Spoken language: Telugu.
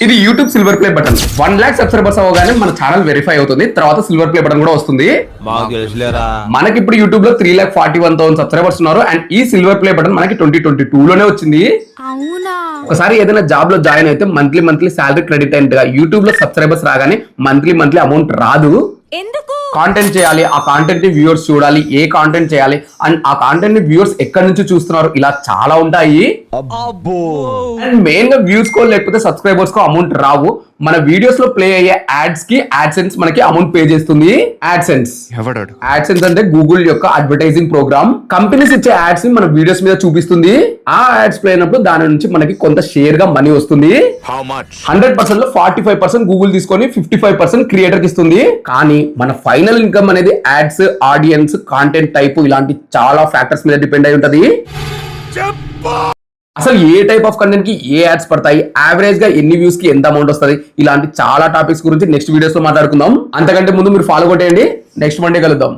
ఇది YouTube silver play button 1 lakh subscribers అవగానే మన ఛానల్ వెరిఫై అవుతుంది. తర్వాత సిల్వర్ ప్లే బటన్ కూడా వస్తుంది. మనకి ఇప్పుడు యూట్యూబ్ లో 3,41,000 సబ్స్క్రైబర్స్ ఉన్నారు. అండ్ ఈ సిల్వర్ ప్లే బటన్ మనకి 2022 లోనే వచ్చింది. ఒకసారి ఏదైనా జాబ్ లో జాయిన్ అయితే మంత్లీ శాలరీ క్రెడిట్ అయిందిగా. యూట్యూబ్ లో సబ్స్క్రైబర్స్ రాగానే మంత్లీ అమౌంట్ రాదు. కాంటెంట్ చేయాలి, ఆ కాంటెంట్ ని వ్యూవర్స్ చూడాలి, ఏ కాంటెంట్ చేయాలి అండ్ ఆ కాంటెంట్ ని వ్యూవర్స్ ఎక్కడి నుంచి చూస్తున్నారు, ఇలా చాలా ఉంటాయి. అండ్ మెయిన్ గా వ్యూస్ కో లేకపోతే సబ్స్క్రైబర్స్ కో అమౌంట్ రావు. మన వీడియోస్ లో ప్లే అయ్యే యాడ్స్ కి యాడ్సెన్స్ మనకి అమౌంట్ పే చేస్తుంది. యాడ్సెన్స్ అంటే గూగుల్ యొక్క అడ్వర్టైజింగ్ ప్రోగ్రామ్. కంపెనీస్ ఇచ్చే యాడ్స్ ని మన వీడియోస్ మీద చూపిస్తుంది. ఆ యాడ్స్ ప్లే అయినప్పుడు దాని నుంచి మనకి కొంత షేర్ గా మనీ వస్తుంది. 100% లో 45% గూగుల్ తీసుకొని 55% క్రియేటర్ కి ఇస్తుంది. కానీ మన ఫైనల్ ఇన్కమ్ అనేది యాడ్స్, ఆడియన్స్, కాంటెంట్ టైప్ ఇలాంటి చాలా ఫ్యాక్టర్స్ మీద డిపెండ్ అయి ఉంటది. అసలు ఏ టైప్ ఆఫ్ కంటెంట్ కి ఏ యాడ్స్ పడతాయి, యావరేజ్ గా ఎన్ని వ్యూస్ కి ఎంత అమౌంట్ వస్తుంది, ఇలాంటి చాలా టాపిక్స్ గురించి నెక్స్ట్ వీడియోస్ లో మాట్లాడుకుందాం. అంతకంటే ముందు మీరు ఫాలో కొట్టేయండి. నెక్స్ట్ మండే కలుద్దాం.